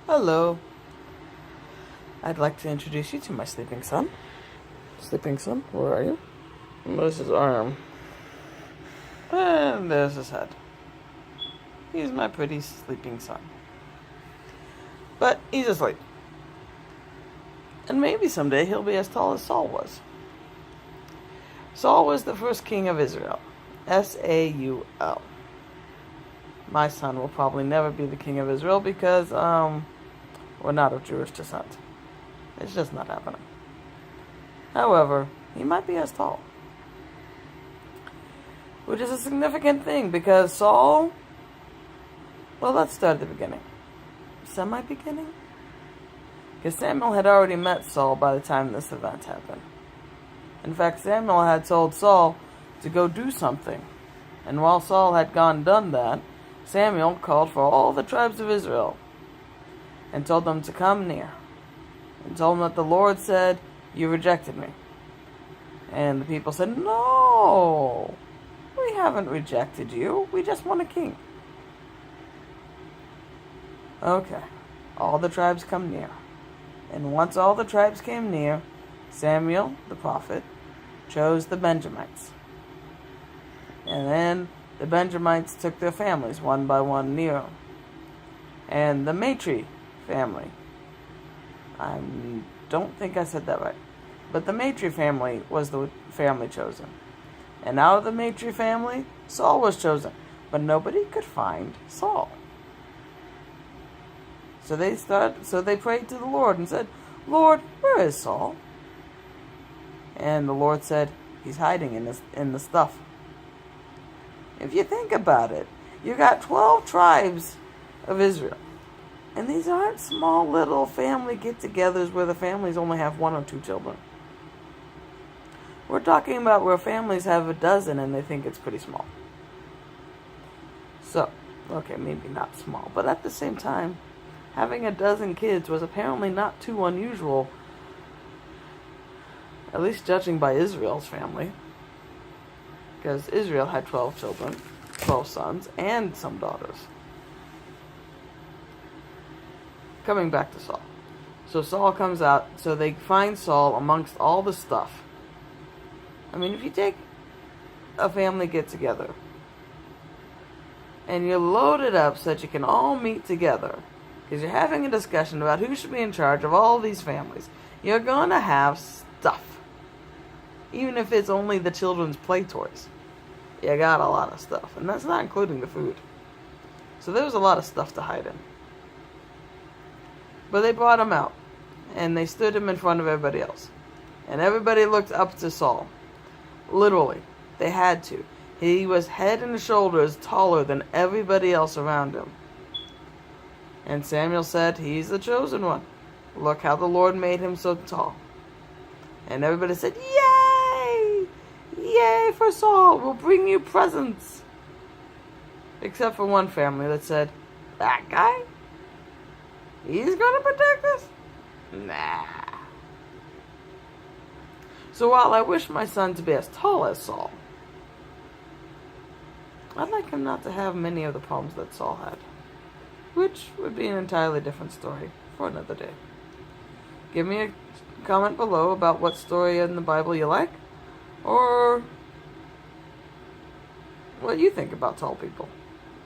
Hello. I'd like to introduce you to my sleeping son. Sleeping son, where are you? There's his arm. And there's his head. He's my pretty sleeping son. But he's asleep. And maybe someday he'll be as tall as Saul was. Saul was the first king of Israel. Saul. My son will probably never be the king of Israel because, we're not of Jewish descent. It's just not happening. However, he might be as tall. Which is a significant thing because Saul... Well, let's start at the beginning. Semi-beginning? Because Samuel had already met Saul by the time this event happened. In fact, Samuel had told Saul to go do something. And while Saul had done that, Samuel called for all the tribes of Israel and told them to come near. And told them that the Lord said, "You rejected me." And the people said, "No, we haven't rejected you. We just want a king." Okay, all the tribes come near. And once all the tribes came near, Samuel, the prophet, chose the Benjamites. And then the Benjamites took their families one by one near. And the Matri family, I don't think I said that right, but the Matri family was the family chosen. And out of the Matri family, Saul was chosen. But nobody could find Saul. So they prayed to the Lord and said, "Lord, where is Saul?" And the Lord said, "He's hiding in the stuff." If you think about it, you got 12 tribes of Israel. And these aren't small little family get-togethers where the families only have 1 or 2 children. We're talking about where families have a dozen and they think it's pretty small. So, okay, maybe not small, but at the same time, having a dozen kids was apparently not too unusual, at least judging by Israel's family. Because Israel had 12 children, 12 sons, and some daughters. Coming back to Saul. So Saul comes out, so they find Saul amongst all the stuff. I mean, if you take a family get-together, and you load it up so that you can all meet together, because you're having a discussion about who should be in charge of all these families, you're going to have stuff. Even if it's only the children's play toys. You got a lot of stuff. And that's not including the food. So there was a lot of stuff to hide in. But they brought him out. And they stood him in front of everybody else. And everybody looked up to Saul. Literally. They had to. He was head and shoulders taller than everybody else around him. And Samuel said, "He's the chosen one. Look how the Lord made him so tall." And everybody said, "Yay! Yay for Saul! We'll bring you presents." Except for one family that said, "That guy? He's gonna protect us? Nah." So while I wish my son to be as tall as Saul, I'd like him not to have many of the problems that Saul had. Which would be an entirely different story for another day. Give me a comment below about what story in the Bible you like, or what you think about tall people.